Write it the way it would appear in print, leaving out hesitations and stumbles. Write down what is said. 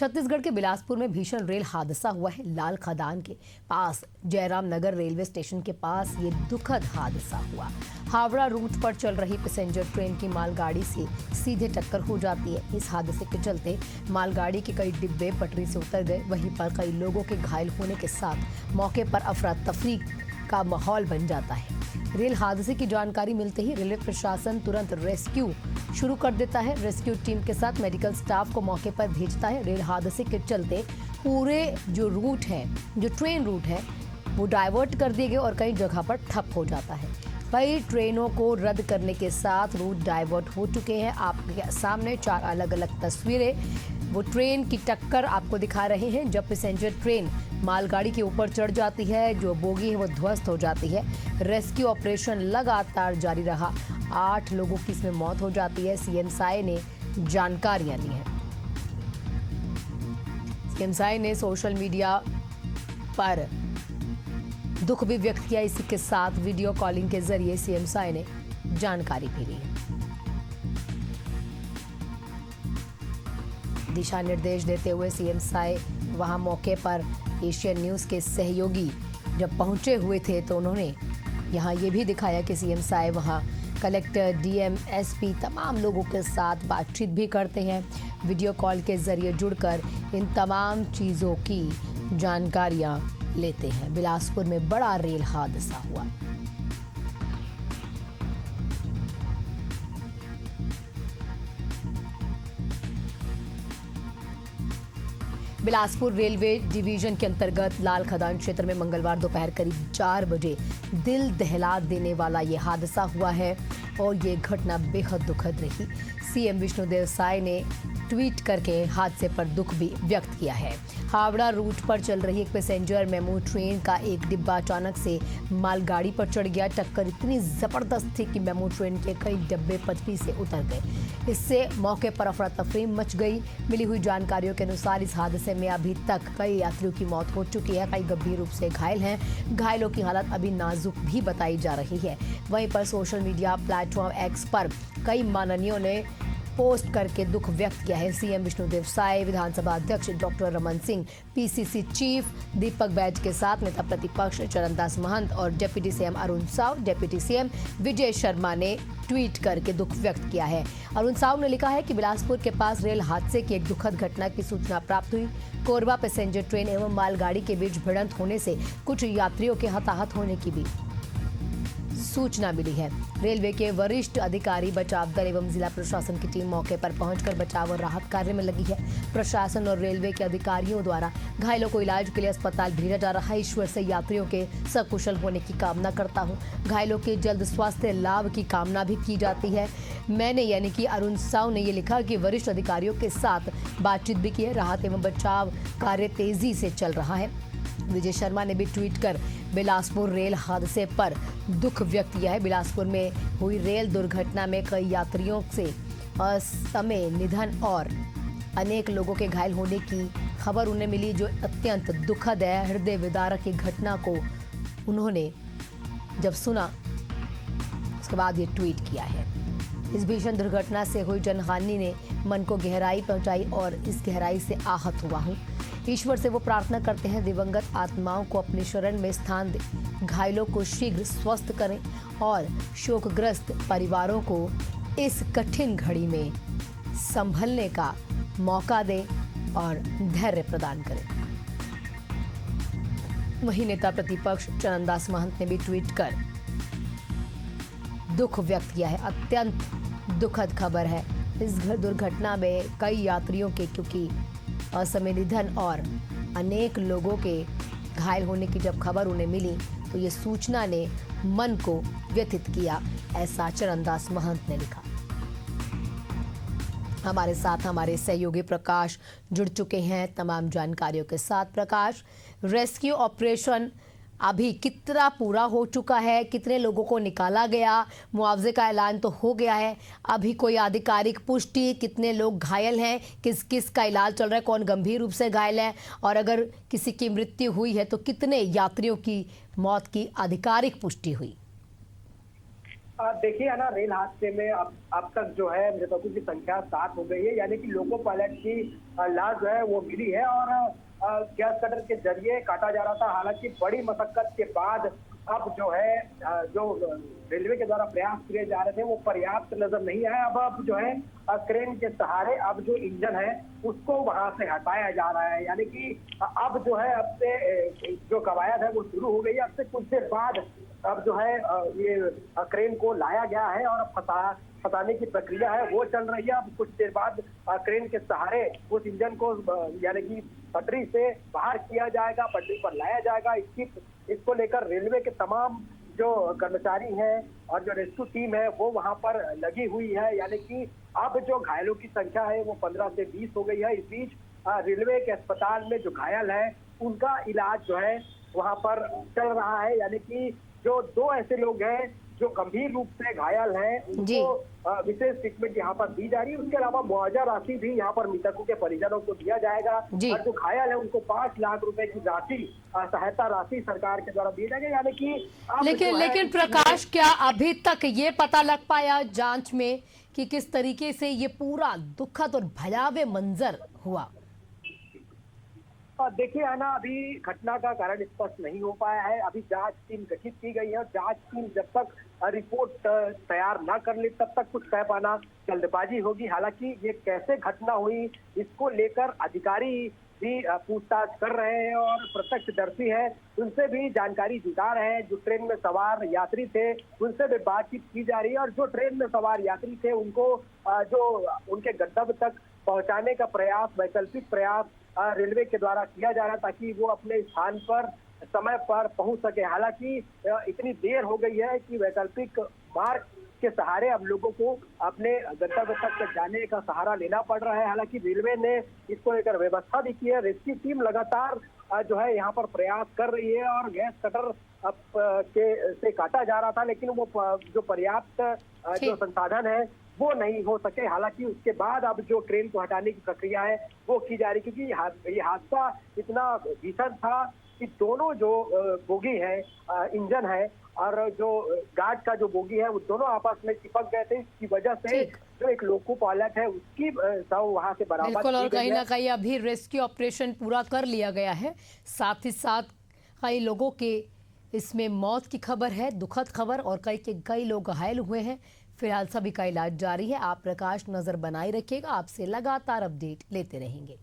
छत्तीसगढ़ के बिलासपुर में भीषण रेल हादसा हुआ है। लाल खदान के पास जयराम नगर रेलवे स्टेशन के पास ये दुखद हादसा हुआ। हावड़ा रूट पर चल रही पैसेंजर ट्रेन की मालगाड़ी से सीधे टक्कर हो जाती है। इस हादसे के चलते मालगाड़ी के कई डिब्बे पटरी से उतर गए। वहीं पर कई लोगों के घायल होने के साथ मौके पर अफरा तफरी का माहौल बन जाता है। रेल हादसे की जानकारी मिलते ही रेलवे प्रशासन तुरंत रेस्क्यू शुरू कर देता है। रेस्क्यू टीम के साथ मेडिकल स्टाफ को मौके पर भेजता है। रेल हादसे के चलते पूरे जो ट्रेन रूट है वो डाइवर्ट कर दिए गए और कई जगह पर ठप हो जाता है। कई ट्रेनों को रद्द करने के साथ रूट डाइवर्ट हो चुके हैं। आपके सामने 4 अलग अलग तस्वीरें वो ट्रेन की टक्कर आपको दिखा रहे हैं। जब पैसेंजर ट्रेन मालगाड़ी के ऊपर चढ़ जाती है, जो बोगी है वो ध्वस्त हो जाती है। रेस्क्यू ऑपरेशन लगातार जारी रहा। 8 लोगों की इसमें मौत हो जाती है। सीएम साय ने जानकारियां ली हैं। सीएम साय ने सोशल मीडिया पर दुख भी व्यक्त किया। इसी के साथ वीडियो कॉलिंग के जरिए सीएम साय ने जानकारी भी ली। दिशा निर्देश देते हुए सीएम साय वहां मौके पर एशियन न्यूज के सहयोगी जब पहुंचे हुए थे तो उन्होंने यहां ये भी दिखाया कि सीएम साय वहां कलेक्टर, डीएम, एसपी तमाम लोगों के साथ बातचीत भी करते हैं। वीडियो कॉल के जरिए जुड़कर इन तमाम चीज़ों की जानकारियां लेते हैं। बिलासपुर में बड़ा रेल हादसा हुआ। बिलासपुर रेलवे डिवीजन के अंतर्गत लाल खदान क्षेत्र में मंगलवार दोपहर करीब 4 बजे दिल दहला देने वाला ये हादसा हुआ है और ये घटना बेहद दुखद रही। सीएम विष्णुदेव साय ने ट्वीट करके हादसे पर दुख भी व्यक्त किया है। हावड़ा रूट पर चल रही एक पैसेंजर मेमू ट्रेन का एक डिब्बा अचानक से मालगाड़ी पर चढ़ गया। टक्कर इतनी जबरदस्त थी कि मेमू ट्रेन के कई डब्बे पटरी से उतर गए। इससे मौके पर अफरा तफरी मच गई। मिली हुई जानकारियों के अनुसार इस हादसे में अभी तक कई यात्रियों की मौत हो चुकी है। कई गंभीर रूप से घायल हैं। घायलों की हालत अभी नाजुक भी बताई जा रही है। वहीं पर सोशल मीडिया प्लेटफॉर्म एक्स पर कई माननीयों ने पोस्ट करके दुख व्यक्त किया है। सीएम विष्णुदेव साय, विधानसभा अध्यक्ष doctor Raman Singh, PCC chief Deepak Baij के साथ नेता प्रतिपक्ष चरणदास महंत और deputy CM Arun Sao, deputy CM Vijay Sharma ने ट्वीट करके दुख व्यक्त किया है। अरुण साव ने लिखा है कि बिलासपुर के पास रेल हादसे की एक दुखद घटना की सूचना प्राप्त हुई। कोरबा पैसेंजर ट्रेन एवं मालगाड़ी के बीच भिड़ंत होने से कुछ यात्रियों के हताहत होने की भी सूचना मिली है। रेलवे के वरिष्ठ अधिकारी, बचाव दल एवं जिला प्रशासन की टीम मौके पर पहुंचकर बचाव और राहत कार्य में लगी है। प्रशासन और रेलवे के अधिकारियों द्वारा घायलों को इलाज के लिए अस्पताल भेजा जा रहा है। ईश्वर से यात्रियों के सकुशल होने की कामना करता हूं। घायलों के जल्द स्वास्थ्य लाभ की कामना भी की जाती है। मैंने यानी कि अरुण साव ने ये लिखा कि वरिष्ठ अधिकारियों के साथ बातचीत भी की है। राहत एवं बचाव कार्य तेजी से चल रहा है। विजय शर्मा ने भी ट्वीट कर बिलासपुर रेल हादसे पर दुख व्यक्त किया है। बिलासपुर में हुई रेल दुर्घटना में कई यात्रियों से असमय निधन और अनेक लोगों के घायल होने की खबर उन्हें मिली, जो अत्यंत दुखद है। हृदय विदारक की घटना को उन्होंने जब सुना उसके बाद ये ट्वीट किया है। इस भीषण दुर्घटना से हुई जनहानि ने मन को गहराई पहुंचाई और इस गहराई से आहत हुआ हूं। ईश्वर से वो प्रार्थना करते हैं दिवंगत आत्माओं को अपनी शरण में स्थान दे, घायलों को शीघ्र स्वस्थ करें और शोकग्रस्त परिवारों को इस कठिन घड़ी में संभलने का मौका दे और धैर्य प्रदान करें। वहीं नेता प्रतिपक्ष चरणदास महंत ने भी ट्वीट कर दुख व्यक्त किया है। अत्यंत दुखद खबर है। इस दुर्घटना में कई यात्रियों के क्योंकि असमय निधन और अनेक लोगों के घायल होने की जब खबर उन्हें मिली तो ये सूचना ने मन को व्यथित किया, ऐसा चरणदास महंत ने लिखा। हमारे साथ हमारे सहयोगी प्रकाश जुड़ चुके हैं तमाम जानकारियों के साथ। प्रकाश, रेस्क्यू ऑपरेशन अभी कितना पूरा हो चुका है? कितने लोगों को निकाला गया? मुआवजे का ऐलान तो हो गया है, अभी कोई आधिकारिक पुष्टि? कितने लोग घायल हैं? किस किस का इलाज चल रहा है? कौन गंभीर रूप से घायल है? और अगर किसी की मृत्यु हुई है तो कितने यात्रियों की मौत की आधिकारिक पुष्टि हुई? देखिए है ना, रेल हादसे में अब तक जो है मृतकों की संख्या 7 हो गई है, यानी कि लोको पायलट की लाश जो है वो मिली है और गैस कटर के जरिए काटा जा रहा था। हालांकि बड़ी मशक्कत के बाद अब जो है जो रेलवे के द्वारा प्रयास किए जा रहे थे वो पर्याप्त नजर नहीं आया। अब जो है क्रेन के सहारे अब जो इंजन है उसको वहां से हटाया जा रहा है, यानी कि अब जो है अब से जो कवायद है वो शुरू हो गई है। अब से कुछ देर बाद अब जो है ये क्रेन को लाया गया है और फंसाने की प्रक्रिया है वो चल रही है। अब कुछ देर बाद क्रेन के सहारे उस इंजन को यानी कि पटरी से बाहर किया जाएगा, पटरी पर लाया जाएगा। इसको लेकर रेलवे के तमाम जो कर्मचारी हैं और जो रेस्क्यू टीम है वो वहां पर लगी हुई है, यानी कि अब जो घायलों की संख्या है वो 15 से 20 हो गई है। इस बीच रेलवे के अस्पताल में जो घायल है उनका इलाज जो है वहां पर चल रहा है, यानी कि जो 2 ऐसे लोग हैं जो गंभीर रूप से घायल हैं उनको विशेष ट्रीटमेंट यहाँ पर दी जा रही है। उसके अलावा मुआवजा राशि भी यहाँ पर मृतकों के परिजनों को दिया जाएगा और जो घायल है उनको 5 लाख रुपए की राशि सहायता राशि सरकार के द्वारा दी जाएगी, यानी कि लेकिन प्रकाश, क्या अभी तक ये पता लग पाया जांच में कि किस तरीके से ये पूरा दुखद और भयावह मंजर हुआ? देखिए है ना, अभी घटना का कारण स्पष्ट नहीं हो पाया है। अभी जांच टीम गठित की गई है और जांच टीम जब तक रिपोर्ट तैयार ना कर ले तब तक कुछ कह पाना जल्दबाजी होगी। हालांकि ये कैसे घटना हुई इसको लेकर अधिकारी भी पूछताछ कर रहे हैं और प्रत्यक्षदर्शी है उनसे भी जानकारी जुटा रहे हैं। जो ट्रेन में सवार यात्री थे उनसे भी बातचीत की जा रही है और जो ट्रेन में सवार यात्री थे उनको जो उनके गंतव्य तक पहुंचाने का प्रयास, वैकल्पिक प्रयास रेलवे के द्वारा किया जा रहा है ताकि वो अपने स्थान पर समय पर पहुंच सके। हालांकि इतनी देर हो गई है कि वैकल्पिक मार्ग के सहारे अब लोगों को अपने गंतव्य तक जाने का सहारा लेना पड़ रहा है। हालांकि रेलवे ने इसको लेकर व्यवस्था भी की है। रेस्क्यू टीम लगातार जो है यहाँ पर प्रयास कर रही है और गैस कटर से काटा जा रहा था, लेकिन वो जो पर्याप्त जो संसाधन है वो नहीं हो सके। हालांकि उसके बाद अब जो ट्रेन को हटाने की प्रक्रिया है वो की जा रही, क्योंकि ये हादसा इतना भीषण था कि दोनों जो बोगी है, इंजन है और जो गार्ड का जो बोगी है वो दोनों आपस में चिपक गए थे। इसकी वजह से जो एक लोको पायलट है उसकी शव वहां से बरामद बिल्कुल, और की गई कहीं है। ना कहीं अभी रेस्क्यू ऑपरेशन पूरा कर लिया गया है। साथ ही साथ कई लोगों के इसमें मौत की खबर है, दुखद खबर, और कई लोग घायल हुए हैं। फिलहाल सभी का इलाज जारी है। आप प्रकाश नजर बनाए रखिएगा, आपसे लगातार अपडेट लेते रहेंगे।